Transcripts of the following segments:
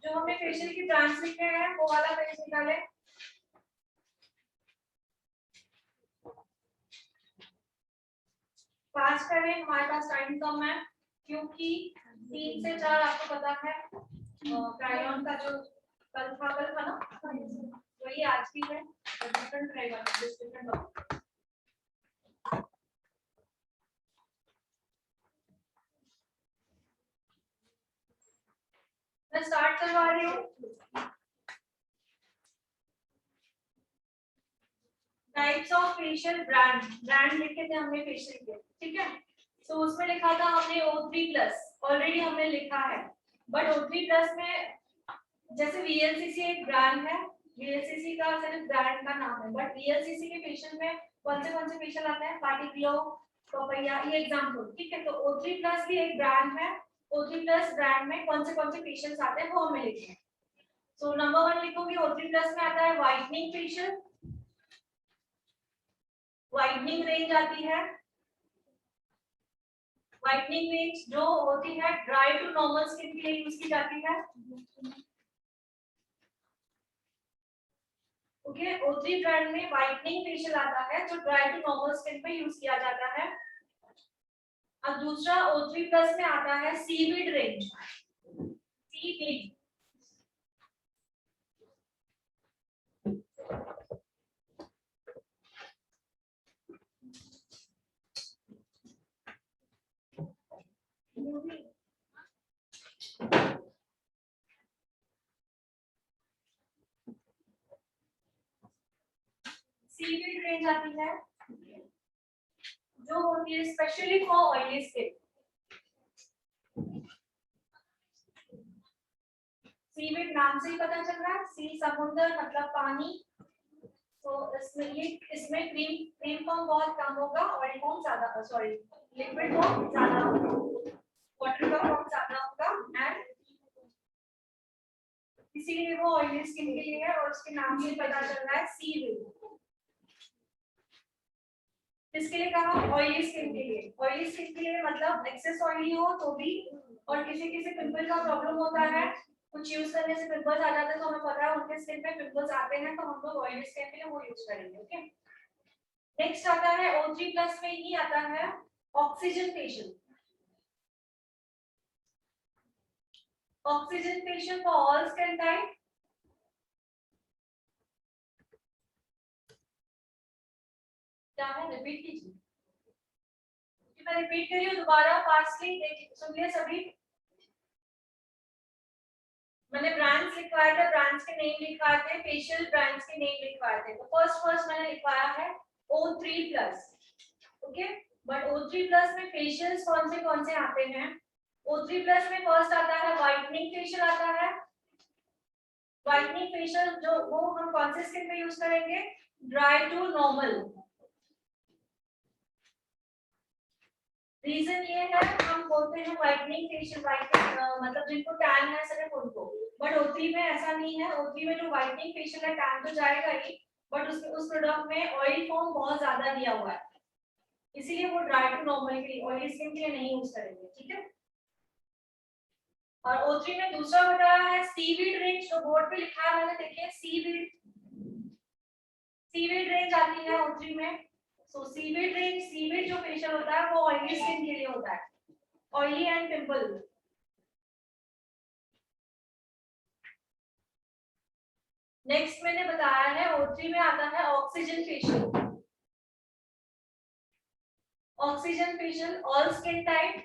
जो हमने फेशियल की ब्रांच लिखे हैं वो वाला पेज निकाले। फास्ट करें, हमारे पास टाइम कम है क्योंकि 3 से 4 आपको पता है क्रायॉन का जो कल था ना, वही आज भी है, डिफरेंट रहेगा, डिफरेंट। मैं स्टार्ट करवा रही हूँ। टाइप्स ऑफ फेशियल ब्रांड लिखे थे हमने फेशियल के, ठीक है। तो उसमें लिखा था हमने O3+ ऑलरेडी हमने लिखा है, बट O3+ में जैसे VLCC एक ब्रांड है, VLCC का सिर्फ ब्रांड का नाम है, बट VLCC के फेशियल में कौन से फेशियल आते हैं, पार्टी ग्लो, पपैया, ये एग्जांपल, ठीक है। तो O3+ भी एक ब्रांड है। O3+ ब्रांड में कौन से फेशियल्स आते हैं वो हमें लिखना है। सो नंबर 1 लिखोगे, O3+ में आता है व्हाइटनिंग फेशियल। व्हाइटनिंग रेंज आती है, व्हाइटनिंग रेंज जो होती है ड्राई टू नॉर्मल स्किन के लिए यूज की जाती है। ओके, O3 ब्रांड में व्हाइटनिंग फेशियल आता है जो ड्राई टू नॉर्मल स्किन पे यूज किया जाता है। और दूसरा O3+ में आता है seaweed range. Seaweed seaweed range आती है जो होती है specially for oily skin. Seaweed नाम से ही पता चल रहा है, सी समुद्र मतलब पानी। तो इसमें क्रीम फॉर्म बहुत कम होगा, ऑयल फॉर्म ज्यादा, सॉरी लिक्विड फॉर्म ज्यादा होगा, वाटर का फॉर्म ज्यादा होगा, एंड इसीलिए वो ऑयली स्किन के लिए है और उसके नाम से पता चल रहा है सीवीड। किसके लिए कहा, ऑयली स्किन के लिए। ऑयली स्किन के लिए मतलब एक्सेस ऑयली हो तो भी, और किसी पिंपल का प्रॉब्लम होता है, कुछ यूज करने से पिंपल्स आ जाते हैं, तो हमें पता है उनके स्किन पे पिंपल्स आते हैं, तो हम लोग ऑयली स्किन के लिए वो यूज करेंगे। ओके, नेक्स्ट आता है O3+ में ही आता है oxygen facial. Oxygen facial for all skin type. क्या है, रिपीट कीजिए, मैं रिपीट कर रही हूँ दोबारा, फास्टली सुनिए सभी। मैंने ब्रांड्स लिखवाए थे, ब्रांड्स के नेम लिखवाए थे, फेशियल ब्रांड्स के नेम लिखवाए थे। तो फर्स्ट मैंने लिखवाया है O3+। ओके, बट O3+ में फेशियल्स कौन से आते हैं। O3+ में फर्स्ट आता है व्हाइटनिंग फेशियल आता है। व्हाइटनिंग फेशियल जो वो हम कौन से स्किन पे यूज करेंगे, ड्राई टू नॉर्मल। रीजन ये है, हम बोलते हैं व्हाइटनिंग फेशियल, व्हाइटनिंग मतलब जिनको टैन है सिर्फ उनको, बट O3 में ऐसा नहीं है। O3 में जो व्हाइटनिंग फेशियल है टैन तो जाएगा ही, बट उस प्रोडक्ट में ऑयल फॉर्म बहुत ज्यादा दिया हुआ है, इसीलिए वो ड्राई टू नॉर्मल के लिए, ऑयली स्किन के लिए नहीं यूज करेंगे, ठीक है। और O3 में दूसरा बताया है सीवीड रेंज, जो बोर्ड पे लिखा है मैंने, देखिए सीवीड रेंज आती है O3 में। सो सीवीड जो फेशियल होता है वो ऑयली स्किन के लिए होता है, ऑयली एंड पिंपल। नेक्स्ट मैंने बताया है O3 में आता है oxygen facial. Oxygen facial all skin type.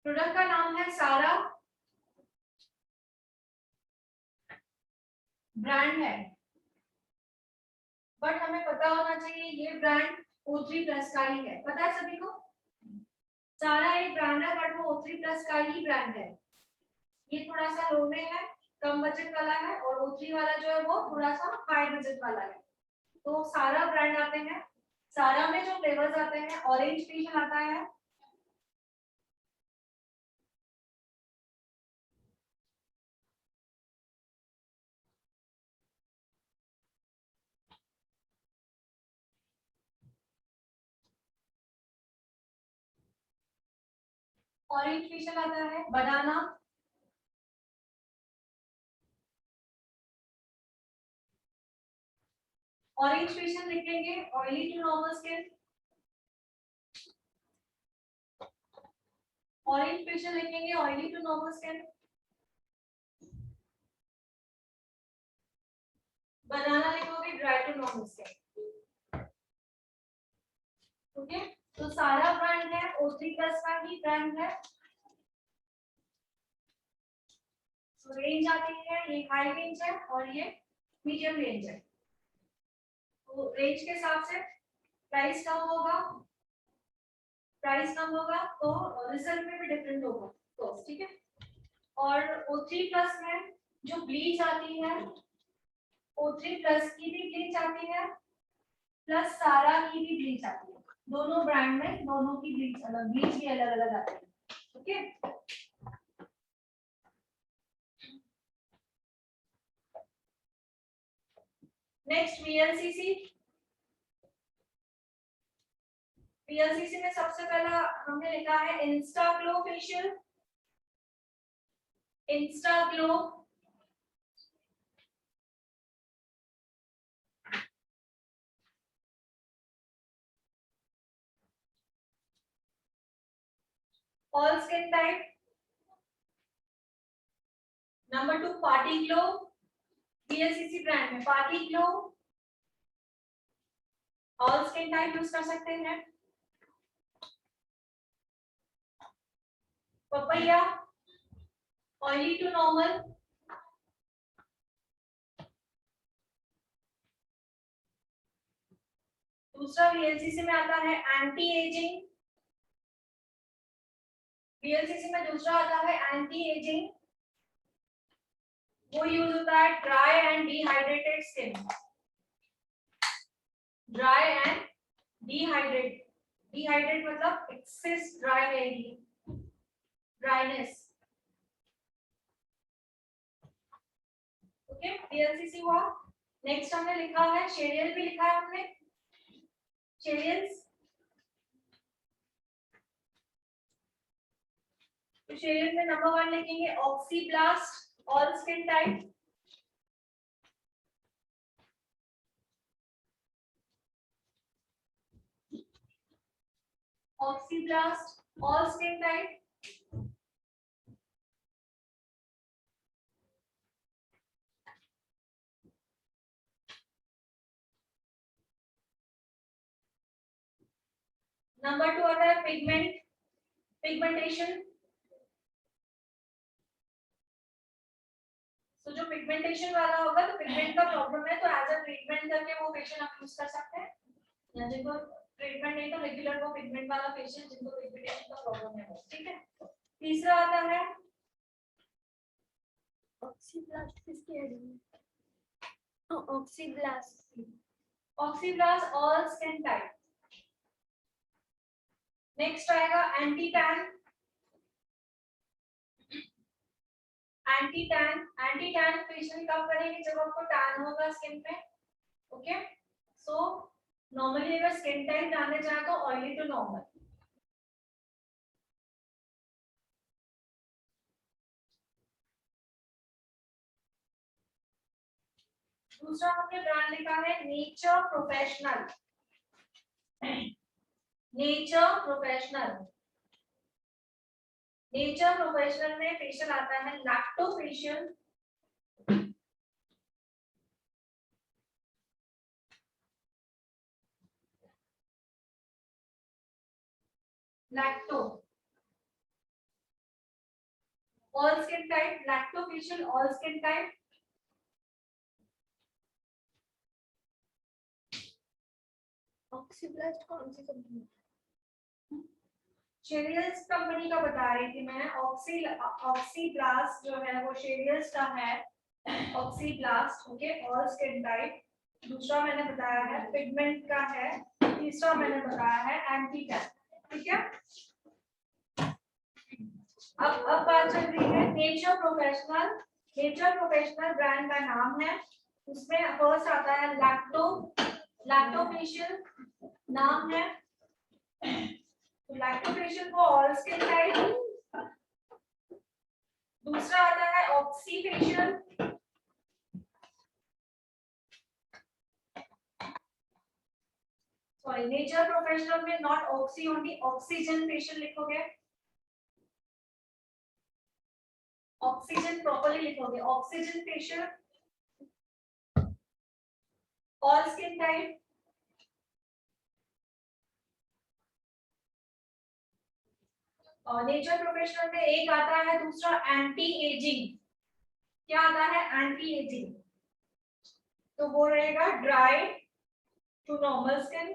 Product का नाम है सारा, ब्रांड है, बट हमें पता होना चाहिए ये ब्रांड O3+ का ही है। पता है सभी को, सारा एक ब्रांड है बट वो O3+ का ही ब्रांड है। ये थोड़ा सा लो में है, कम बजट वाला है, और O3 वाला जो है वो थोड़ा सा हाई बजट वाला है। तो सारा ब्रांड आते हैं। सारा में जो फ्लेवर्स आते हैं, ऑरेंज फेशियल आता है, ऑरेंज फेशियल आता है बनाना, ऑरेंज फेशियल लिखेंगे oily to normal skin, orange facial लिखेंगे oily to normal skin, banana लिखोगे dry to normal skin. Okay, तो सारा ब्रांड है O3 प्लस का ही ब्रांड है। तो रेंज आती है, ये हाई रेंज है और ये मीडियम रेंज है। तो रेंज के हिसाब से प्राइस कम होगा, प्राइस कम होगा तो रिजल्ट में भी डिफरेंट होगा कॉस्ट, ठीक है। और O3 प्लस में जो ब्लीच आती है, O3 प्लस की भी ब्लीच आती है प्लस सारा की भी ब्लीच आती है, दोनों ब्रांड में दोनों की ब्लीच भी अलग अलग आती है। Okay, next VLCC। VLCC में सबसे पहला हमने लिखा है insta glow facial, insta glow, all skin type. Number 2 party glow, VLCC brand में party glow, all skin type use कर सकते हैं। पपैया ऑयली टू नॉर्मल, दूसरा VLCC में आता है एंटी एजिंग, VLCC में दूसरा आता है एंटी एजिंग, वो यूज होता है dry and dehydrated skin, dry and dehydrate, dehydrate मतलब एक्सेस ड्राई रहेगी, ड्राइनेस। ओके, VLCC हुआ। नेक्स्ट हमने लिखा है शेरियल, भी लिखा है हमने शेरियल्स। तो शेरियल में नंबर 1 लिखेंगे Oxyblast all skin type, Oxyblast all skin type. Number 2 आता है पिगमेंट, पिगमेंटेशन। तो जो पिगमेंटेशन वाला होगा, तो पिगमेंट का प्रॉब्लम है तो एज अ ट्रीटमेंट करके वो फेशियल आप यूज कर सकते हैं, या जिनको ट्रीटमेंट नहीं तो रेगुलर वो पिगमेंट वाला फेशियल, जिनको पिगमेंटेशन का प्रॉब्लम है वो, ठीक है। तीसरा आता है ऑक्सीब्लास्ट, किसके हेड में? ऑक्सीब्लास्ट, ऑक्सीब्लास्ट ऑल स्किन टाइप। नेक्स्ट आएगा anti tan, anti tan, anti tan facial कब करेंगे? जब आपको टैन होगा स्किन पे। ओके, सो नॉर्मली अगर स्किन टाइप जानने जाए तो ऑयली टू नॉर्मल। दूसरा हमने ब्रांड लिखा है Nature Professional, Nature Professional. Nature Professional में फेशियल आता है lacto facial, lacto all skin type, lacto facial all skin type. Oxyblast कौन सी कंपनी? शेरियल्स कंपनी का बता रही थी मैं। ऑक्सीब्लास्ट जो है वो शेरियल्स का है, Oxyblast. Okay, all skin type. दूसरा मैंने बताया है पिगमेंट का है, तीसरा मैंने बताया है एंटी टैन, ठीक है। अब बात चल रही है Nature Professional. Nature professional brand का नाम है, उसमें फर्स्ट आता है लैक्टो, लैक्टो फेशियल नाम है। तो लैक्टो फेशियल को ऑल स्किन टाइप, दूसरा आता है ऑक्सीफेशियल, सॉरी नेचर प्रोफेशनल में not oxy only, oxygen facial लिखोगे, ऑक्सीजन प्रॉपर्ली लिखोगे, oxygen facial, all skin type, और नेचर प्रोफेशनल में एक आता है दूसरा एंटी एजिंग, क्या आता है एंटी एजिंग, तो वो रहेगा dry to normal skin,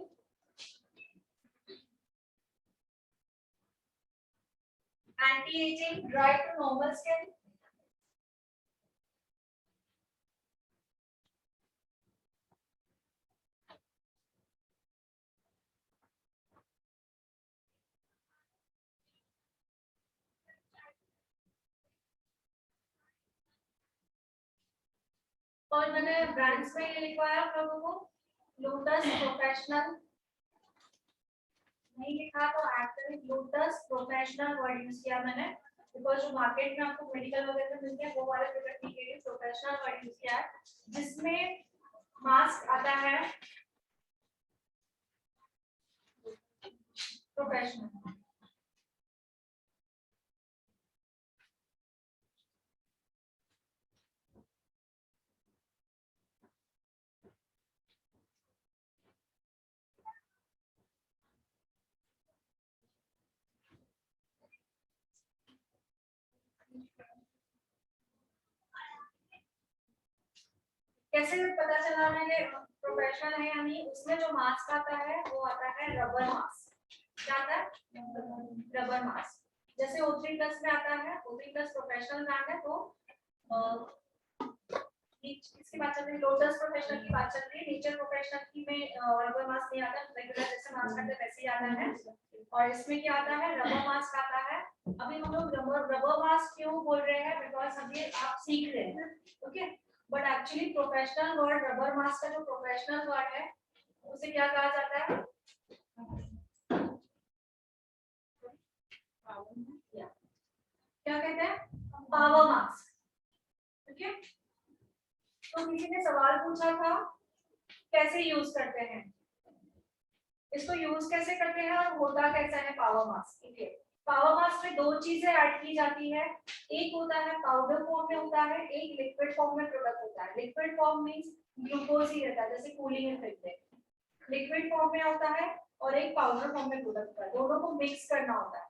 anti ageing dry to normal skin, और मैंने ब्रांड्स में ये लिखवाया आप लोगों को, लोटस प्रोफेशनल नहीं लिखा तो actually lotus professional word use किया मैंने, बिकॉज जो मार्केट में आपको मेडिकल वगैरह में मिलते हैं वो वाले प्रोडक्ट के लिए प्रोफेशनल वर्ड यूज किया है, जिसमें मास्क आता है प्रोफेशनल। कैसे पता चला मैंने प्रोफेशनल है या नहीं, उसमें जो मास्क आता है वो आता है रबर मास्क, क्या आता है रबर मास्क, जैसे O3+ में आता है, O3+ प्रोफेशनल ब्रांड है, तो इसकी बात चल रही है, लोटस प्रोफेशनल की बात चल रही है, नेचर प्रोफेशनल की में रबर मास्क नहीं आता, रेगुलर जैसे मास्क आता है वैसे ही आता है, और इसमें क्या आता है रबर मास्क आता है। अभी हम लोग रबर मास्क क्यों बोल रहे हैं, बिकॉज अभी आप सीख रहे हैं, okay, but actually professional word rubber mask का जो प्रोफेशनल वर्ड है उसे क्या कहा जाता है, क्या कहते हैं पावर मास्क, ओके। तो किसी ने सवाल पूछा था कैसे यूज करते हैं, इसको यूज कैसे करते हैं और होता कैसा है पावर मास्क, ठीक है। पावर मास्क में दो चीजें ऐड की जाती है, एक होता है पाउडर फॉर्म में होता है, एक लिक्विड फॉर्म में प्रोडक्ट होता है। लिक्विड फॉर्म मींस ग्लूकोज ही रहता है, जैसे कूलिंग इफेक्ट है, लिक्विड फॉर्म में होता है, और एक पाउडर फॉर्म में प्रोडक्ट होता है, दोनों को मिक्स करना होता है,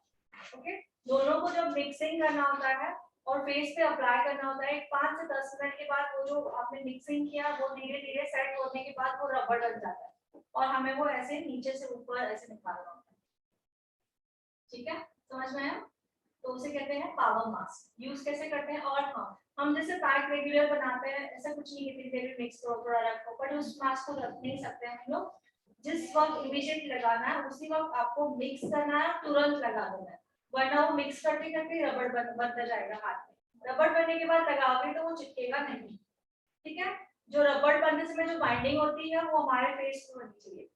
ओके। दोनों को जब मिक्सिंग करना होता है और फेस पे अप्लाई करना होता है, 5 से 10 मिनट के बाद वो जो आपने मिक्सिंग किया वो धीरे धीरे सेट होने के बाद वो रबर बन जाता है, और हमें वो ऐसे नीचे से ऊपर ऐसे निकालना होता है, ठीक है, समझ में आया। तो उसे कहते हैं पावर मास्क। यूज कैसे करते हैं, और हाँ, हम जैसे पैक रेगुलर बनाते हैं ऐसा कुछ नहीं है कि मिक्स करो थोड़ा रखो, बट उस मास्क को रख नहीं सकते हैं हम लोग, जिस वक्त इमीडिएट लगाना है उसी वक्त आपको मिक्स करना है, तुरंत लगा देना है, वरना वो मिक्स करते करते रबड़ बनता जाएगा हाथ में, रबड़ बनने के बाद लगाओगे तो वो चिपकेगा नहीं, ठीक है। जो रबड़ बनने से जो बाइंडिंग होती है वो हमारे फेस पे होनी चाहिए।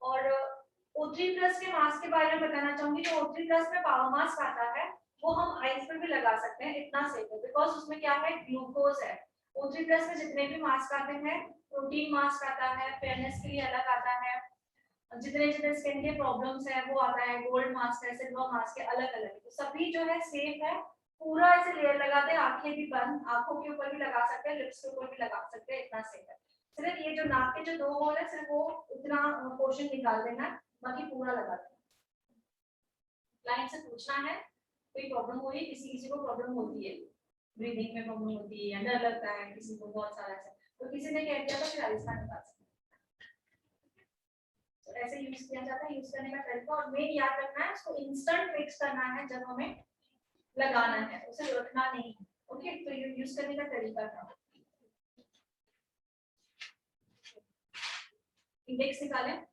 और O3+ के मास्क के बारे में बताना चाहूंगी, तो O3+ में पावर मास्क आता है, वो हम आईज पे भी लगा सकते हैं, इतना सेफ है, बिकॉज उसमें क्या है ग्लूकोज है। O3+ में जितने भी मास्क आते हैं, प्रोटीन मास्क आता है, फेयरनेस के लिए अलग आता है, जितने जितने स्किन के प्रॉब्लम्स है वो आता है, गोल्ड मास्क है, सिल्वर मास्क है, अलग अलग, तो सभी जो है सेफ है, पूरा ऐसे लेयर लगाते हैं, आंखें भी बंद, आंखों के ऊपर भी लगा सकते हैं, लिप्स के ऊपर भी लगा सकते हैं, इतना सेफ है। सिर्फ ये जो नाक के जो 2 होल है सिर्फ वो उतना पोर्शन निकाल देना है, बाकी पूरा लगा देना। क्लाइंट से पूछना है कोई प्रॉब्लम हो रही है, किसी किसी को प्रॉब्लम होती है, ब्रीदिंग में प्रॉब्लम होती है, डर लगता है किसी को बहुत सारा ऐसा, तो किसी ने कह दिया तो फिर राजस्थान निकाल सकते हैं। ऐसे यूज किया जाता है, यूज करने का तरीका, और मेन याद रखना है उसको इंस्टेंट फिक्स करना है जब हमें लगाना है, उसे रखना नहीं है, ओके। तो ये यूज करने का तरीका था। इंडेक्स निकालें,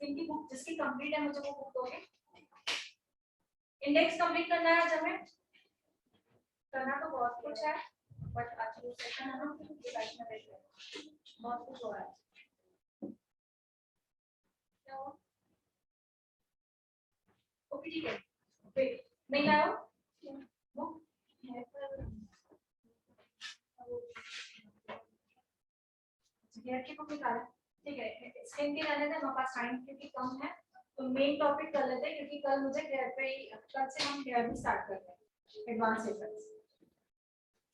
इनकी बुक जिसकी कंप्लीट है मुझे वो बुक दोगे। इंडेक्स कंप्लीट करना है जब हमें, करना तो बहुत कुछ है, बट आज जो सेशन है ना ये बैच में देख लें, बहुत कुछ हो रहा है। क्या हुआ, ओके ठीक है, वेट नहीं आया हेयर की को निकाला, ठीक है। स्किन के रहने थे हमारे पास टाइम क्योंकि कम है, तो मेन टॉपिक कर लेते हैं क्योंकि कल मुझे हेयर पे ही, कल से हम हेयर भी स्टार्ट कर रहे हैं एडवांस हेयर।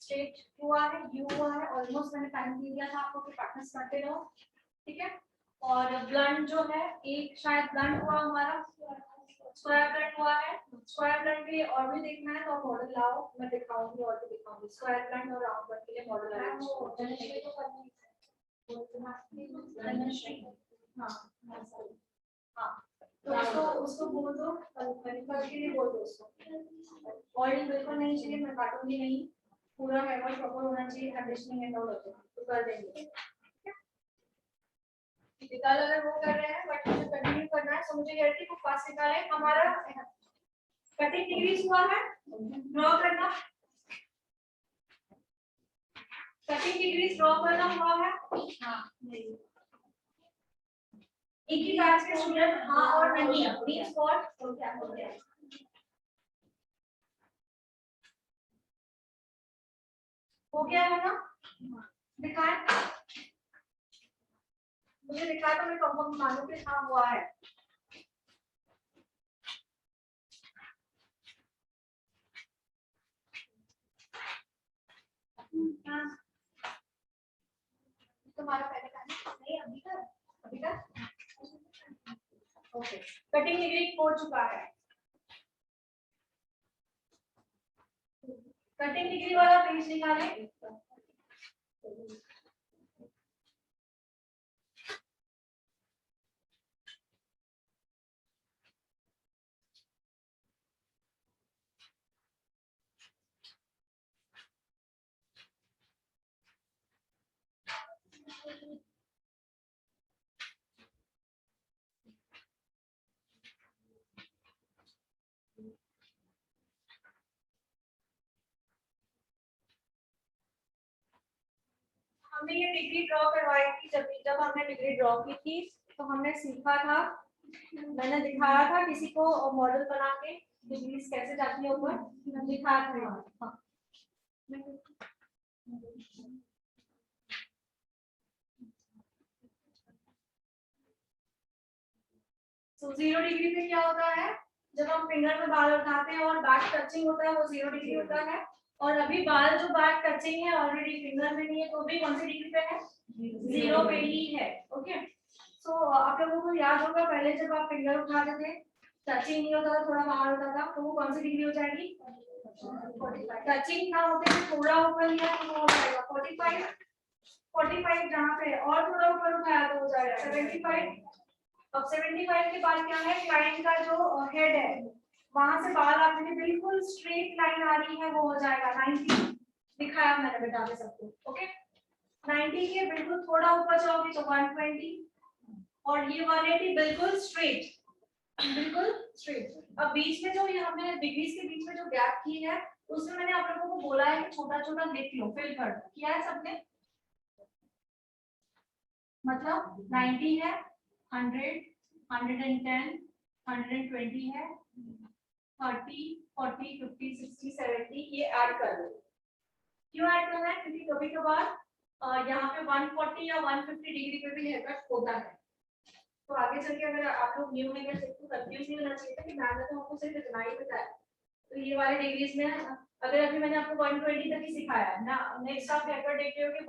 स्ट्रेट हुआ है, यू हुआ है, ऑलमोस्ट मैंने टाइम दे दिया था आपको कि प्रैक्टिस करते रहो, ठीक है। और ब्लंट जो है, एक शायद ब्लंट हुआ हमारा, स्क्वायर ब्लंट हुआ है। स्क्वायर ब्लंट के लिए और भी देखना है तो आप मॉडल लाओ, मैं दिखाऊंगी और भी दिखाऊंगी। स्क्वायर ब्लंट और राउंड ब्लंट के लिए मॉडल अरेंज हाँ, तो उसको बोल दो, कल के लिए बोल दो उसको। ऑयल बिल्कुल नहीं चाहिए, मैं काटूंगी नहीं, पूरा हेयर वॉश प्रॉपर होना चाहिए, कंडीशनिंग एंड ऑल होता है तो कर देंगे। निकाल अगर वो कर रहे हैं बट मुझे कंटिन्यू करना है, तो मुझे हेयर की खूब फास्ट निकाले। हमारा कटिंग डिग्रीज हुआ है, ड्रॉ करना, कटिंग डिग्रीज ड्रॉ करना हुआ है। हाँ नहीं, एक ही बैच के स्टूडेंट हाँ और नहीं, मींस व्हाट, हो गया हो गया है ना, दिखाएं मुझे, दिखा तो मैं कंफर्म मानूं कि हाँ हुआ है। तुम्हारा पहले का नहीं, अभी का ओके। कटिंग डिग्री हो चुका है, कटिंग डिग्री वाला पेज निकाले। हमने ये डिग्री ड्रॉ करवाई थी, जब हमने डिग्री ड्रॉ की थी तो हमने सीखा था, मैंने दिखाया था किसी को मॉडल बना के डिग्रीज कैसे जाती है ऊपर, दिखाया था। हाँ तो 0 डिग्री पे क्या होता है, जब हम फिंगर में बाल उठाते हैं और बैक टचिंग होता है वो 0 डिग्री होता है। और अभी बाल जो बैक टचिंग है ऑलरेडी फिंगर में नहीं है तो भी कौन सी डिग्री पे है, 0 पे ही है। ओके, सो आप लोगों को याद होगा पहले जब आप फिंगर उठाते थे टचिंग नहीं होता था, थोड़ा बाहर होता था, तो वो कौन सी डिग्री हो जाएगी, 45। टचिंग ना होते हुए थोड़ा ऊपर लिया तो वो हो जाएगा 45, 45 जहाँ पे और थोड़ा ऊपर उठाया तो हो जाएगा 75। अब 75 के बाद क्या है, क्लाइंट का जो हेड है वहां से बाल आपने बिल्कुल स्ट्रेट लाइन आ रही है वो हो जाएगा 90, दिखाया मैंने बेटा पे सबको। ओके, 90 के बिल्कुल थोड़ा ऊपर जाओगे तो 120 और ये 180 बिल्कुल स्ट्रेट, बिल्कुल स्ट्रेट। अब बीच में जो ये हमने डिग्रीज के बीच में जो गैप की है उसमें मैंने आप लोगों को बोला है कि छोटा छोटा लिख लो, फिल कर दो, किया है सबने, मतलब 90 है, 100, 110, 120 है, 30, 40, 50, 60, 70 ये ऐड कर लो। क्यों ऐड करना है, क्योंकि कभी कभार यहाँ पे 140 या 150 डिग्री पे भी हेयर कट होता है, तो आगे चल के अगर आप लोग न्यू है तो कंफ्यूज नहीं होना चाहिए था कि मैंने तो आपको सिर्फ इतना ही बताया। तो ये वाले डिग्रीज में अगर अभी मैंने आपको 120 तक ही सिखाया है ना, नेक्स्ट आप हेयर कट देख रहे हो कि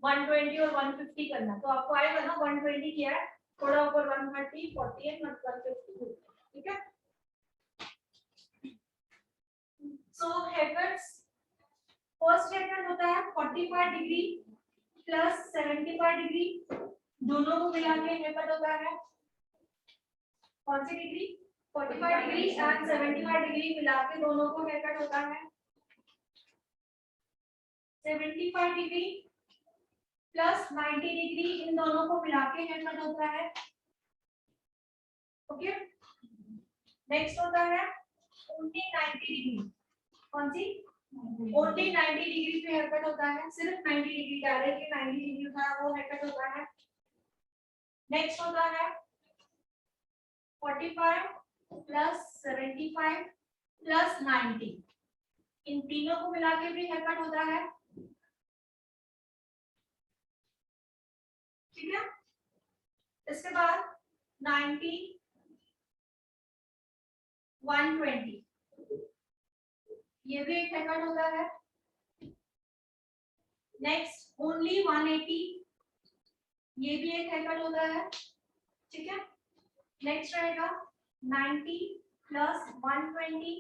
120 और 150 करना, तो आपको आएगा ना 120 किया है, थोड़ा ऊपर 130, 40 एंड 150, ठीक है। So hair cuts, first hair cut होता है 45 डिग्री प्लस 75 डिग्री, दोनों को मिला के हेयर कट होता है कौन सी डिग्री, 45 डिग्री एंड 75 डिग्री मिला के दोनों को हेयर कट होता है 75 डिग्री प्लस 90 डिग्री, इन दोनों को मिला के हेयर कट होता है। ओके, नेक्स्ट होता है 90 डिग्री, कौन सी 90 डिग्री पे हेयर कट होता है, सिर्फ 90 डिग्री, डायरेक्टली 90 डिग्री होता है वो हेयर कट होता है। नेक्स्ट होता है 45 प्लस 75 प्लस 90, इन तीनों को मिला के भी हेयर कट होता है ठीक है। इसके बाद 90, 120 ये भी एक हेयर कट होता है। नेक्स्ट ओनली 180 ये भी एक हेयर कट होता है। ठीक है। नेक्स्ट रहेगा 90 प्लस 120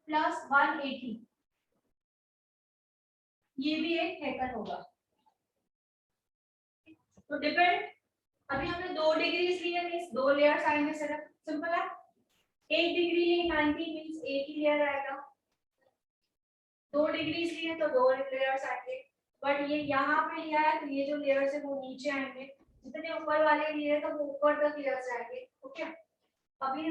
प्लस 180 ये भी एक हेयर कट होगा। तो डिपेंड, अभी हमने 2 डिग्रीज लिए मींस 2 लेयर्स आएंगे, सिर्फ सिंपल है। 1 डिग्री ली 90 मींस 1 ही लेयर आएगा। 2 डिग्रीज लिए तो 2 लेयर्स आएंगे। बट ये यहाँ पे लिया है तो ये जो लेयर्स है वो नीचे आएंगे, जितने ऊपर वाले लिए तो वो ऊपर तक लेयर्स आएंगे। ओके। अभी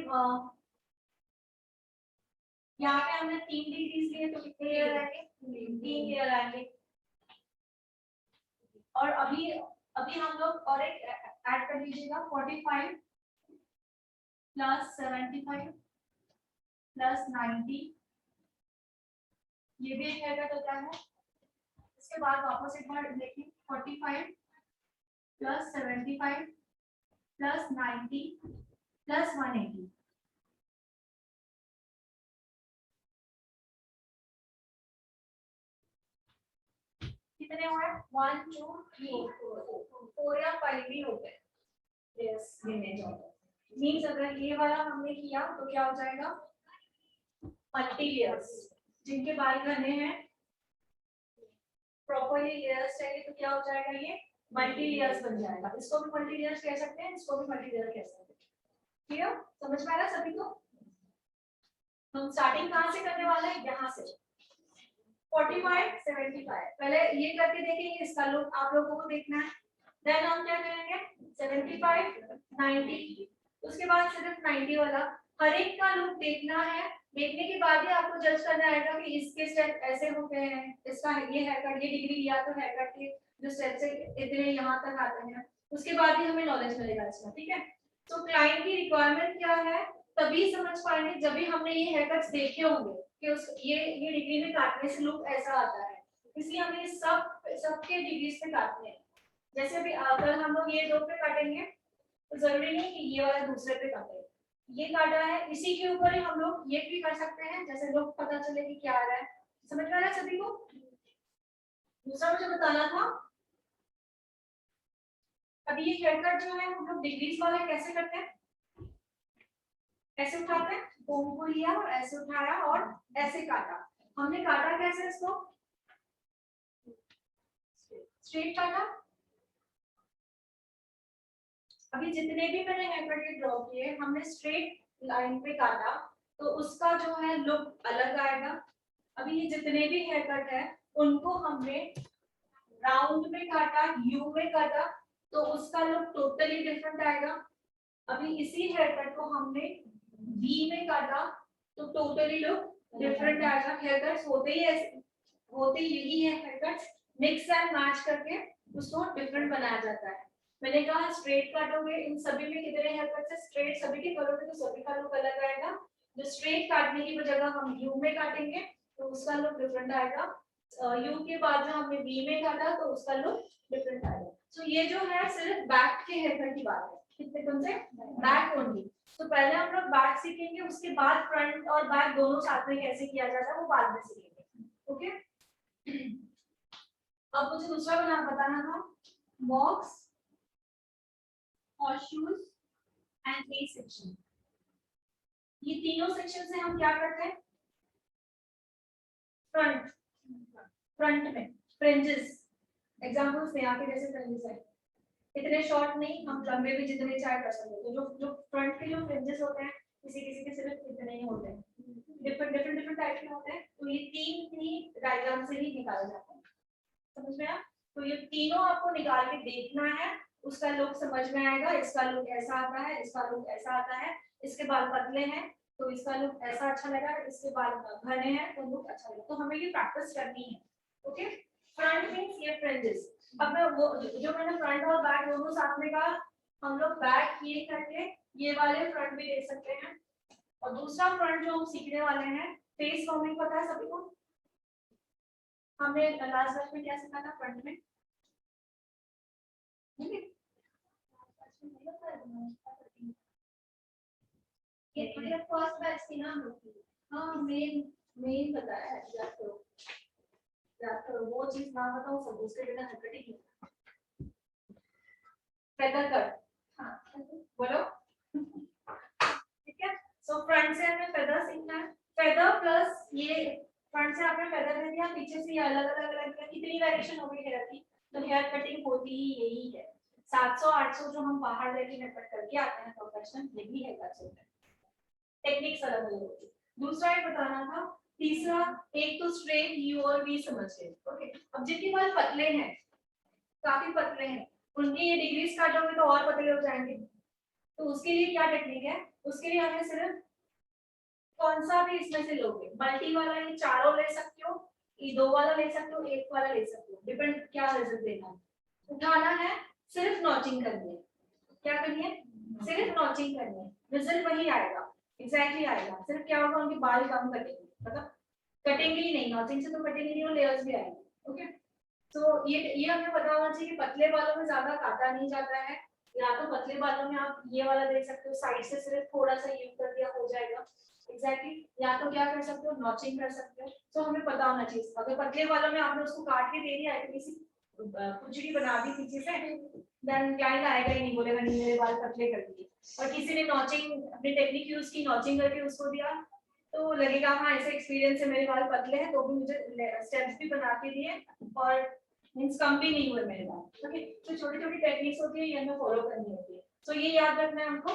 यहाँ पे हमने 3 डिग्रीज लिए तो कितने लेयर आएंगे? 3 लेयर आएंगे। और अभी अभी हम लोग और एक ऐड कर लीजिएगा 45 प्लस 75 प्लस 90 ये भी एक हेयर कट होता है। इसके बाद वापस एक बार देखें 45 प्लस 75 प्लस 90 प्लस 180 कितने हुए? 1 2 3 4 या 5 भी हो गए। यस गिने जाओ मींस अगर ये वाला हमने किया तो क्या हो जाएगा? Multi layers. जिनके बाल घने हैं प्रॉपर्ली लेयर्स चाहिए तो क्या हो जाएगा? ये मल्टी लेयर्स बन जाएगा। इसको भी मल्टी लेयर्स कह सकते हैं, इसको भी मल्टी लेयर कह सकते हैं। ठीक है, समझ में आ रहा है सभी को? हम स्टार्टिंग कहां से करने वाले हैं? यहाँ से 45 75 पहले ये करके देखेंगे, इसका लुक आप लोगों को देखना है। देन हम क्या करेंगे 75 90 उसके बाद सिर्फ 90 वाला हर एक का लुक देखना है। देखने के बाद ही आपको जज करना आएगा कि इसके स्टेप ऐसे होते हैं, इसका ये हेयर कट ये डिग्री लिया तो हेयर कट के जो स्टेप से इतने यहाँ तक आते हैं, उसके बाद ही हमें नॉलेज मिलेगा इसका। ठीक है, तो क्लाइंट की रिक्वायरमेंट क्या है तभी समझ पाएंगे जब भी हमने ये हेयर कट्स देखे होंगे कि उस ये डिग्री में काटने से लुक ऐसा आता है। इसलिए हमें सबके डिग्रीज पे काटने हैं। जैसे अभी अगर हम लोग ये 2 पे काटेंगे तो जरूरी नहीं कि ये वाला दूसरे पे काटे। ये काटा है इसी के ऊपर ही हम लोग ये भी कर सकते हैं, जैसे लोग पता चले कि क्या आ रहा है। समझ में आ रहा है सभी को? दूसरा मुझे बताना था, अभी ये हेयर कट जो है हम लोग डिग्रीज वाला कैसे करते हैं? ऐसे उठाते हैं, कोम को लिया और ऐसे उठाया और ऐसे काटा। हमने काटा कैसे इसको? स्ट्रेट काटा। अभी जितने भी मैंने हेयर कट ड्रॉ किए हमने स्ट्रेट लाइन पे काटा तो उसका जो है लुक अलग आएगा। अभी ये जितने भी हेयर कट है उनको हमने राउंड में काटा, यू में काटा तो उसका लुक टोटली डिफरेंट आएगा। अभी इसी हेयर कट को हमने वी में काटा तो टोटली लुक डिफरेंट आएगा। हेयर कट्स होते ही ऐसे होते यही है, hair cuts mix and match करके उसको डिफरेंट बनाया जाता है। मैंने कहा स्ट्रेट काटोगे इन सभी में कितने हेयर कट्स है? स्ट्रेट सभी के करोगे तो सभी का लुक अलग आएगा। जो स्ट्रेट काटने की जगह हम यू में काटेंगे तो उसका लुक डिफरेंट आएगा। यू के बाद जो हमने वी में काटा तो उसका लुक डिफरेंट आएगा। तो ये जो है सिर्फ बैक के हेयर कट की बात है। कितने कौन से? Back only. तो पहले हम लोग बैक सीखेंगे, उसके बाद फ्रंट और बैक दोनों साथ में कैसे किया जाता है वो बाद में सीखेंगे। ओके, अब मुझे दूसरा बताना था, बॉक्स और शूज एंड ए सेक्शन। ये तीनों सेक्शन से हम क्या करते हैं? फ्रंट में फ्रिंजेस, एग्जांपल्स में आके जैसे फ्रिंजेस है इतने शॉर्ट नहीं, हम लंबे भी जितने चाहे कर सकते हैं। तो जो फ्रंट के जो फ्रिंजेस होते हैं किसी किसी के सिर्फ इतने ही होते हैं, डिफरेंट टाइप के होते हैं। तो ये तीन ही डायग्राम से ही निकाले जाते हैं। समझ में आया? तो ये तीनों आपको निकाल के देखना है, उसका लुक समझ में आएगा। इसका लुक ऐसा आता है, इसका लुक ऐसा आता है, इसके बाल पतले हैं तो इसका लुक ऐसा अच्छा लगा, इसके बाल घने हैं तो लुक अच्छा लगा। तो हमें ये प्रैक्टिस करनी है। ओके, फ्रंट मींस ये फ्रिंजेस। अब मैं वो जो मैंने फ्रंट और बैक दोनों साथ में कहा, हम लोग बैक ये करके ये वाले फ्रंट भी देख सकते हैं। और दूसरा फ्रंट जो हम सीखने वाले हैं, फेस फॉर्मिंग पता है सभी को? हमने लास्ट बैच में क्या सीखा था फ्रंट में? ये मतलब फर्स्ट बैच की नाम होती है। हाँ मेन बताया है याद करो वो चीज ना बताओ सब उसके बिना हरकत ही नहीं। फेदर कट, हाँ बोलो ठीक है। सो फ्रंट से हमें फेदर सीखना है। फेदर प्लस ये फ्रंट से आपने फेदर दे दिया, पीछे से अलग अलग अलग कितनी वेरिएशन हो गई हेयर की, तो हेयर कटिंग होती ही यही है। 700-800 जो हम बाहर जाके हेयर कट करके आते हैं प्रोफेशनल, यही है कट होता है, टेक्निक्स अलग अलग होती है। दूसरा ये बताना था। तीसरा, एक तो स्ट्रेट यू और वी समझ गए, ओके। अब जिनके बाल पतले हैं, काफी पतले हैं, उनकी ये डिग्रीज काटोगे तो और पतले हो जाएंगे, तो उसके लिए क्या टेक्निक है, उसके लिए हमें सिर्फ कौन सा भी इसमें से लोगे, मल्टी वाला ये चारों ले सकते हो, ये 2 वाला ले सकते हो, 1 वाला ले सकते हो, डिपेंड क्या रिजल्ट देना है। उठाना है, सिर्फ नॉचिंग करनी है। क्या करनी है, सिर्फ नॉचिंग करनी है, रिजल्ट वही आएगा, एग्जैक्टली आएगा। सिर्फ क्या होगा, उनके बाल कम कटेंगे, मतलब कटेंगे ही नहीं, नॉचिंग से तो कटेंगे नहीं और लेयर्स भी आएंगे, ओके। तो ये हमें पता होना चाहिए कि पतले बालों में ज्यादा काटा नहीं जाता है, या तो पतले बालों में आप ये वाला दे सकते हो, साइड से सिर्फ थोड़ा सा यूज कर दिया हो जाएगा, एग्जैक्टली। या तो क्या कर सकते हो, नॉचिंग कर सकते हो। तो हमें पता होना चाहिए, अगर पतले बालों में आपने उसको काट के दे दिया है, किसी कुचड़ी बना दी पीछे से, देन क्लाइंट आएगा ही नहीं, बोलेगा नहीं मेरे बाल पतले कर दिए। और किसी ने नॉचिंग अपनी टेक्निक यूज की, नॉचिंग करके उसको दिया, तो लगेगा हाँ ऐसे एक्सपीरियंस है, मेरे बाल पतले हैं तो भी मुझे स्टेप्स भी बना के दिए और मींस कम भी नहीं हुए मेरे बाल, ओके। तो छोटी छोटी टेक्निक्स होती है, ये हमें फॉलो करनी होती है। तो ये याद रखना है हमको।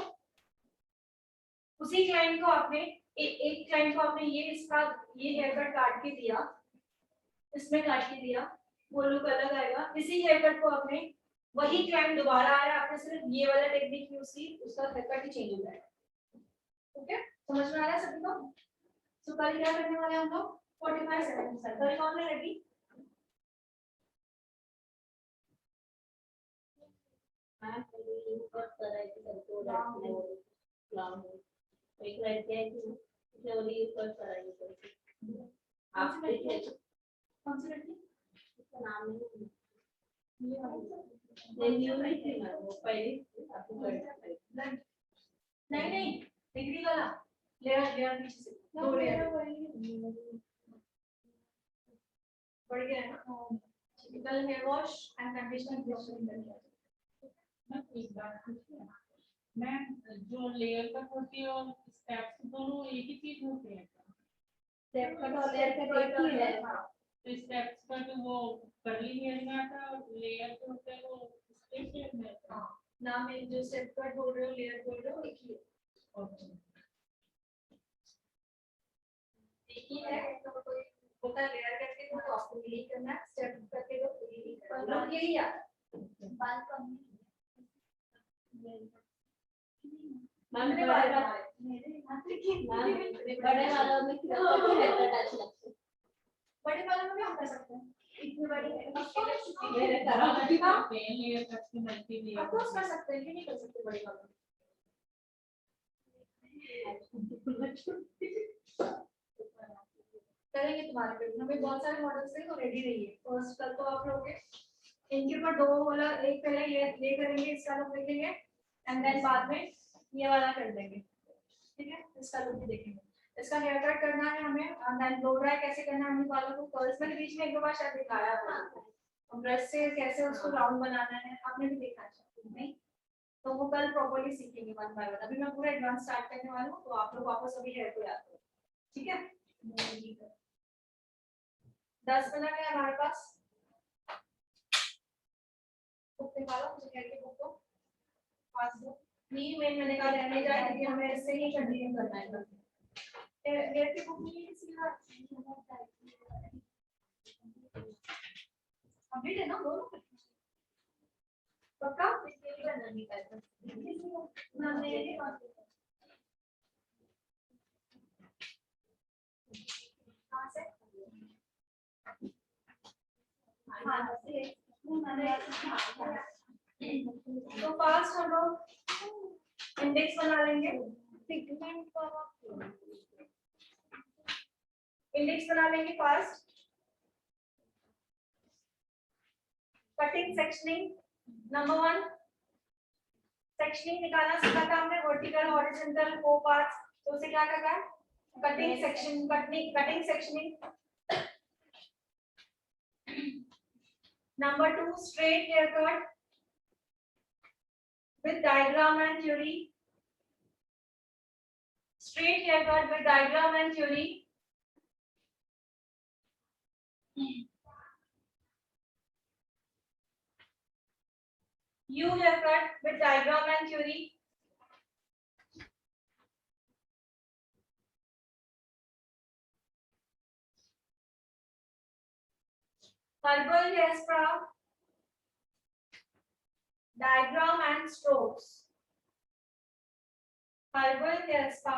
उसी क्लाइंट को आपने एक क्लाइंट को आपने ये इसका ये हेयर कट काट के दिया, इसमें काट के दिया, वो लुक अलग आएगा। इसी हेयर कट को आपने वही क्लाइंट दोबारा आया, आपने सिर्फ ये वाला टेक्निक यूज की, उसका हेयर कट ही चेंज हो जाएगा, ओके। समझ में आ रहा है सभी को? तो कल क्या करने वाले हैं हम लोग, 45 सेकंड। कल कौन है रेडी? हाँ तो कट करायची करतो लावून एक राहते आहे की जेवढी कट करायची करतो आप कौन सी लड़की? नाम नहीं न्यू नहीं थी ना वो पहले आपको नहीं डिग्री वाला लेयर पीछे से 2 लेयर बढ़ गया है ना। Typical hair wash and conditioner. एक बात पूछिए मैम, जो लेयर कट होती है और स्टेप्स दोनों एक ही चीज होते हैं? स्टेप कट और लेयर कट एक ही है। तो स्टेप्स कट वो कर्ली हेयर में आता है और लेयर जो होते हैं वो स्ट्रेट हेयर में आता है। नाम में जो स्टेप कट बोल रहे हो, लेयर बोल रहे हो, एक ही है। ओके एक ही है। तो कोई होता है लेयर करके तो आपको यही करना है, स्टेप करके तो यही करना है, यही आता है। बाल कम मैम बड़े वालों में बड़े बालों में भी हम कर सकते हैं, इतनी बड़ी मेरे खराब लेयर कट की मल्टी लेयर आप कर सकते हैं कि नहीं कर सकते बड़े बालों में? करेंगे तुम्हारे पे, हमें बहुत सारे मॉडल्स हैं तो रेडी रहिए। फर्स्ट कल तो आप लोग इनके ऊपर 2 वाला एक पहले ये करेंगे, इसका लुक देखेंगे एंड देन बाद में ये वाला कर देंगे, ठीक है। इसका लुक भी देखेंगे। इसका हेयर कट करना है हमें एंड देन ब्लो ड्राई कैसे करना है, हमने बालों को कर्ल्स में बीच में एक दो बार शायद दिखाया था, और ब्रश से कैसे उसको राउंड बनाना है आपने भी देखा है नहीं, तो वो कल प्रॉपर्ली सीखेंगे वन बाय वन। अभी मैं पूरा एडवांस स्टार्ट करने वाला हूँ, तो आप लोग वापस अभी हेयर को याद करो, ठीक है। 10 मिनट है हमारे पास, बुक निकालो, मुझे हेयर की बुक को पास दो। नहीं मैंने कहा रहने जाए क्योंकि हमें इससे ही कंटिन्यू करना है। हेयर की बुक नहीं किसी का अभी लेना दोनों पक्का, इसके लिए करना नहीं करता ना मेरे पास कहां से हां से तो फास्ट हम लोग इंडेक्स बना लेंगे, पिगमेंट का इंडेक्स बना लेंगे fast. Cutting sectioning number 1, sectioning निकालना सीखा था हमने, वर्टिकल हॉरिजॉन्टल को पार्ट्स, तो उसे क्या करना है, cutting section, cutting sectioning. Number 2 straight hair cut with diagram and theory. Straight haircut with diagram and theory. U haircut with diagram and theory. Herbal hair spa, diagram and strokes. Herbal hair spa,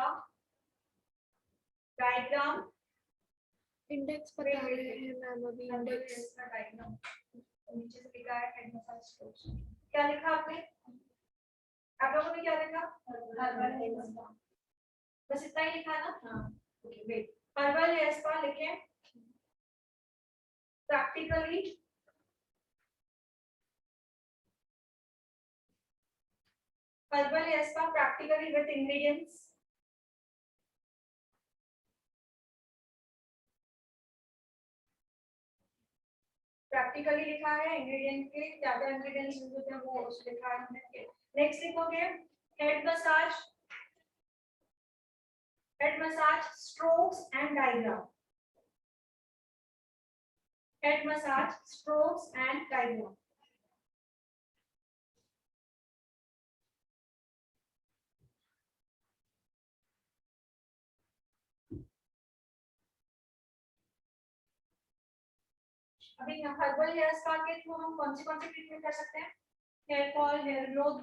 diagram. Index पता है ma'am, अभी index का diagram नीचे से लिखा है head massage strokes. क्या लिखा आपने, आप लोगों ने क्या लिखा, हर्बल हेयर स्पा, बस इतना ही लिखा ना। हाँ okay wait, herbal hair spa लिखें, practically herbal hair spa practically with ingredients. Practically लिखा है, इंग्रेडिएंट के क्या क्या इंग्रेडिएंट्स यूज होते हैं वो उस लिखा है हमने। नेक्स्ट लिखोगे head massage strokes and diagram, head massage strokes and diagram. अभी हर्बल हेयर स्पा के थ्रू हम कौन सी ट्रीटमेंट कर सकते हैं, hair fall, hair growth,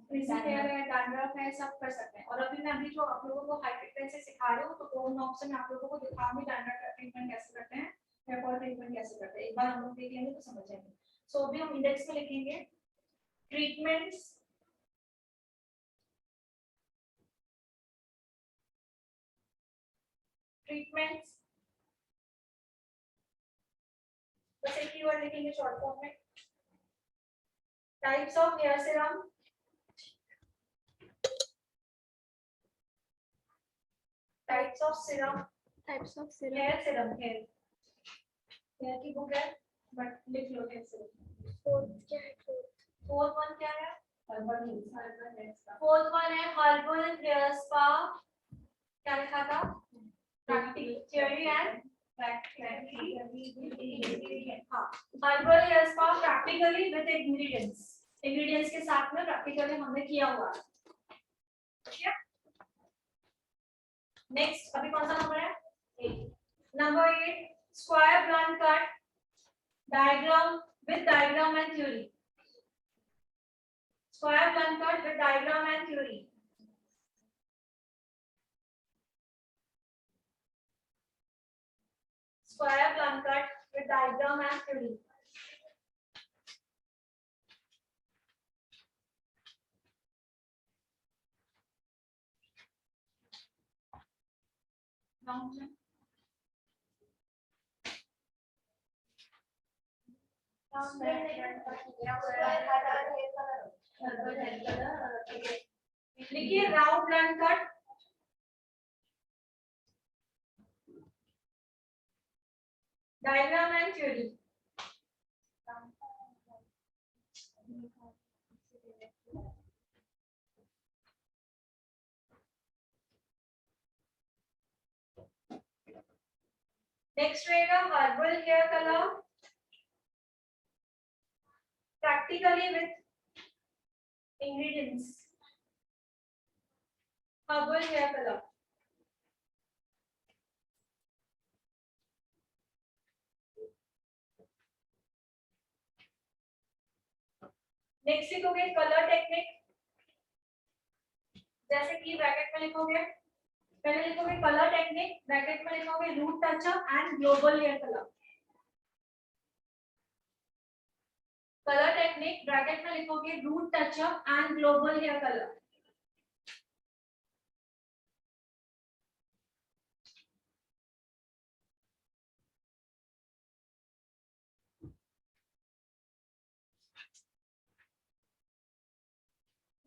frizzy hair है, डैंड्रफ है, सब कर सकते हैं। और अभी मैं जो आप लोगों को हाई फ्रीक्वेंसी सिखा रही हूँ, तो कौन ऑप्शन आप लोगों को दिखाऊंगी डैंड्रफ का ट्रीटमेंट कैसे करते हैं, हेयर फॉल ट्रीटमेंट कैसे करते हैं, एक बार हम लोग देख लेंगे तो समझ जाएंगे। सो अभी हम इंडेक्स में लिखेंगे ट्रीटमेंट्स, बस एक ही वर्ड लिखेंगे शॉर्ट फॉर्म में। Types of hair serum, types of serum, hair serum, hair की बुक है बट लिख लो हेयर सीरम। फोर्थ वन क्या है, herbal hair spa. Fourth one है हर्बल हेयर स्पा, क्या लिखा था, प्रैक्टिकल थियरी एंड प्रैक्टिकली। हाँ, herbal hair spa practically with ingredients, ingredients के साथ में प्रैक्टिकली हमने किया हुआ है। ठीक है, नेक्स्ट अभी कौन सा नंबर है, 8। Number 8 square blunt cut, diagram with diagram and theory, square blunt cut with diagram and theory. Square blunt cut with diagram and theory. लिखिए round blunt cut, diagram and theory. Next रहेगा herbal hair colour, practically with ingredients, herbal hair colour. Next लिखोगे colour technique, जैसे कि bracket में लिखोगे, पहले लिखोगे colour technique, bracket में लिखोगे root touch up and global hair colour. Colour technique bracket में लिखोगे root touch up and global hair colour.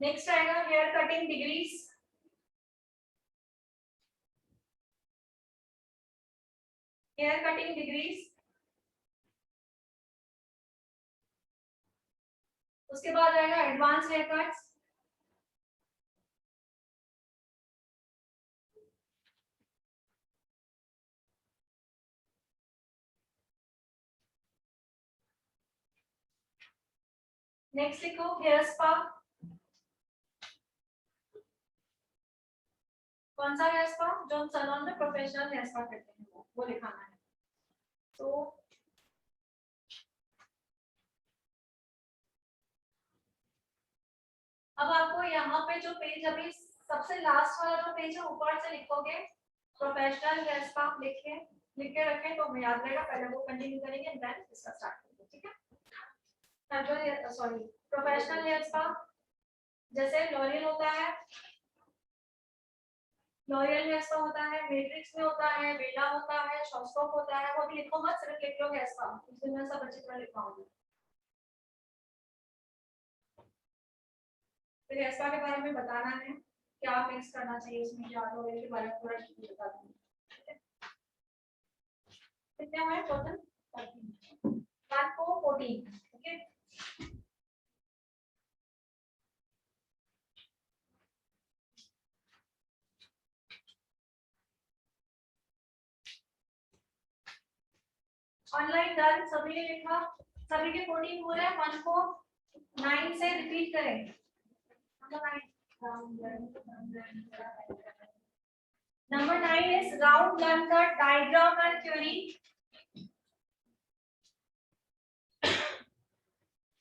Next आएगा hair cutting degrees. Hair cutting degrees, उसके बाद आएगा एडवांस हेयर कट्स, नेक्स्ट लिखो हेयर स्पा। कौन सा हेयर स्पा? जो हम सैलून में प्रोफेशनल हेयर स्पा करते हैं वो लिखाना है। तो अब आपको यहाँ पे जो पेज अभी सबसे लास्ट वाला जो पेज है ऊपर से लिखोगे प्रोफेशनल हेयर स्पा लिख के रखें तो हमें याद रहेगा। पहले वो कंटिन्यू करेंगे एंड देन इसका स्टार्ट करेंगे, ठीक है। सॉरी, प्रोफेशनल हेयर स्पा जैसे लॉरियल होता है, लॉरियल हेयर स्पा होता है, मैट्रिक्स में होता है, बेला होता है, शॉस्टॉप होता है, वो भी लिखो मत, सिर्फ लिख लो हेयर स्पा। उसमें मैं सब अच्छी तरह लिखवाऊंगी। फिर हेयर स्पा के बारे में बताना है, क्या मिक्स करना चाहिए उसमें, क्या लॉरियल के बारे में थोड़ा बता दूंगी। कितने हुए टोटल? 1 को 14, ओके। ऑनलाइन डन, सभी ने लिखा, सभी के 14 हो रहे हैं। 1 को 9 से रिपीट करें। Number 9 is round blunt cut diagram and theory।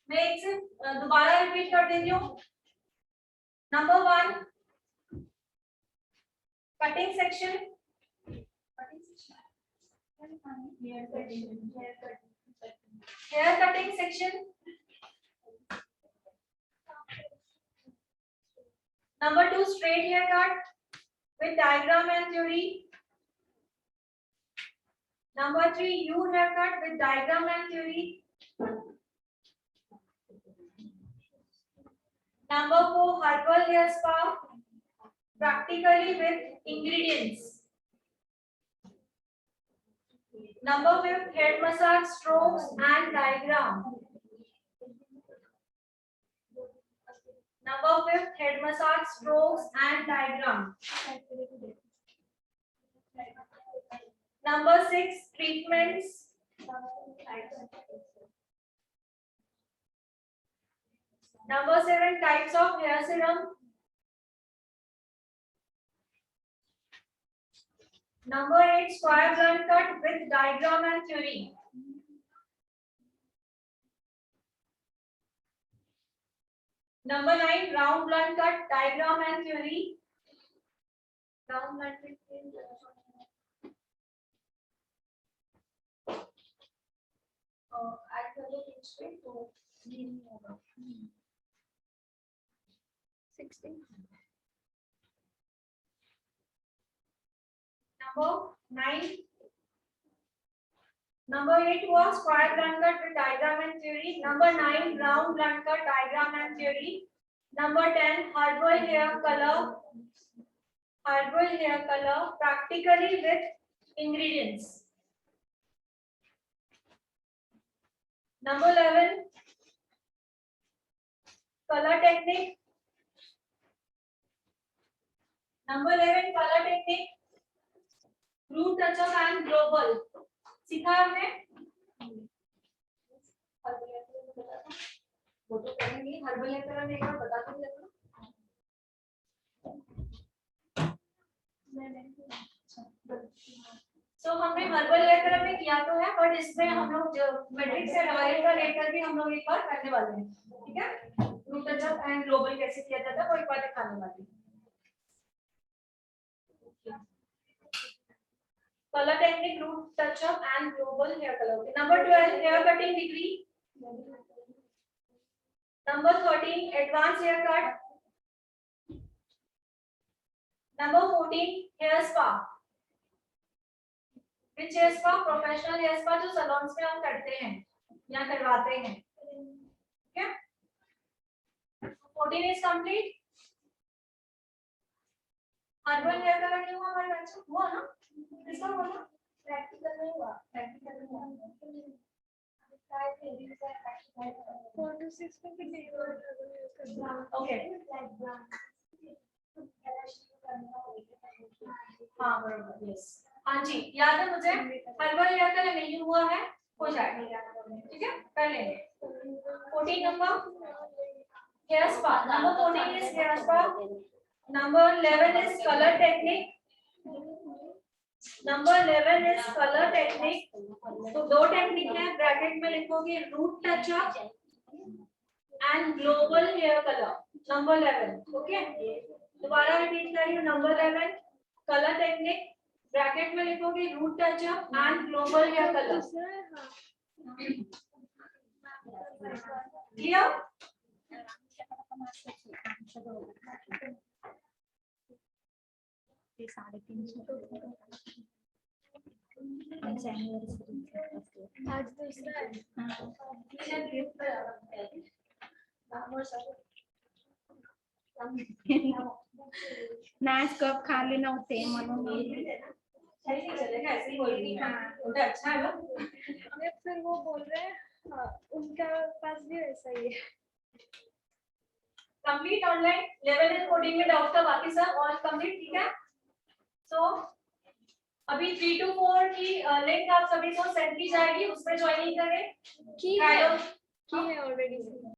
मैं एक से दोबारा रिपीट कर देती हूँ। Number 1 cutting section, hair cutting section. Number 2 straight haircut with diagram and theory। Number 3 U haircut with diagram and theory। Number 4 herbal hair spa practically with ingredients। Number 5 head massage strokes and diagram। Number 5 head massage strokes and diagram। Number 6 treatments। Number 7 types of hair serum। Number 8 square blunt cut with diagram and theory। Number 9 round blunt cut diagram and theory। Round blunt add कर दो page पे तो ये नहीं होगा। 16 Number 9 Number 8 was square blunt cut with diagram and theory। Number 9 round blunt cut diagram and theory। Number 10 herbal hair color practically with ingredients। Number 11 color technique। Number 11 color technique root touch up and global सीखा हमने। वो तो करेंगे, herbal hair colour एक बार बता दो मुझे। सो हमने हर्बल हेयर कलर में किया तो है, बट इसमें हम लोग जो मैट्रिक्स से लॉरियल का लेकर भी हम लोग एक बार करने वाले हैं, ठीक है। Root touch up and global कैसे किया जाता है वो एक बार दिखाने वाले हैं। Color technique, root touch up and global hair color। Number 12 hair cutting degree। Number 13 advanced haircut। Number 14 hair spa। Which hair spa? Professional hair spa जो salons में हम करते हैं या करवाते हैं, ठीक है। 14 is complete. Herbal hair colour नहीं हुआ हमारे बच्चों, हुआ ना? किसका हुआ ना? प्रैक्टिकल नहीं हुआ, प्रैक्टिकल नहीं हुआ। 4 to 6 में कितनी ओके हाँ बराबर, यस हाँ जी, याद है मुझे। हर्बल हेयर कलर नहीं हुआ है, हो जाएगा, ठीक है, कर लेंगे। 14 number hair spa, number 14 is hair spa, number 11 is colour technique, number 11 is colour technique. तो दो टेक्निक है, ब्रैकेट में लिखोगे root touch up and global hair colour, number 11, okay. दोबारा रिपीट कर रही हूँ, नंबर 11 कलर टेक्निक, ब्रैकेट में लिखोगे root touch up and global hair colour. Clear? आज दूसरा है। नाच कप खा लेना होते म्हणून चलेगा, ऐसे ही बोल रही है, उनका अच्छा है ना। अरे फिर वो बोल रहे हैं हाँ, उनका पास भी वैसा ही है। कंप्लीट ऑनलाइन 11 एंड 14 में डाउट था, बाकी सब और कंप्लीट, ठीक है। सो अभी 3 to 4 की लिंक आप सभी को सेंड की जाएगी, उसमें ज्वाइनिंग करें। की है ऑलरेडी।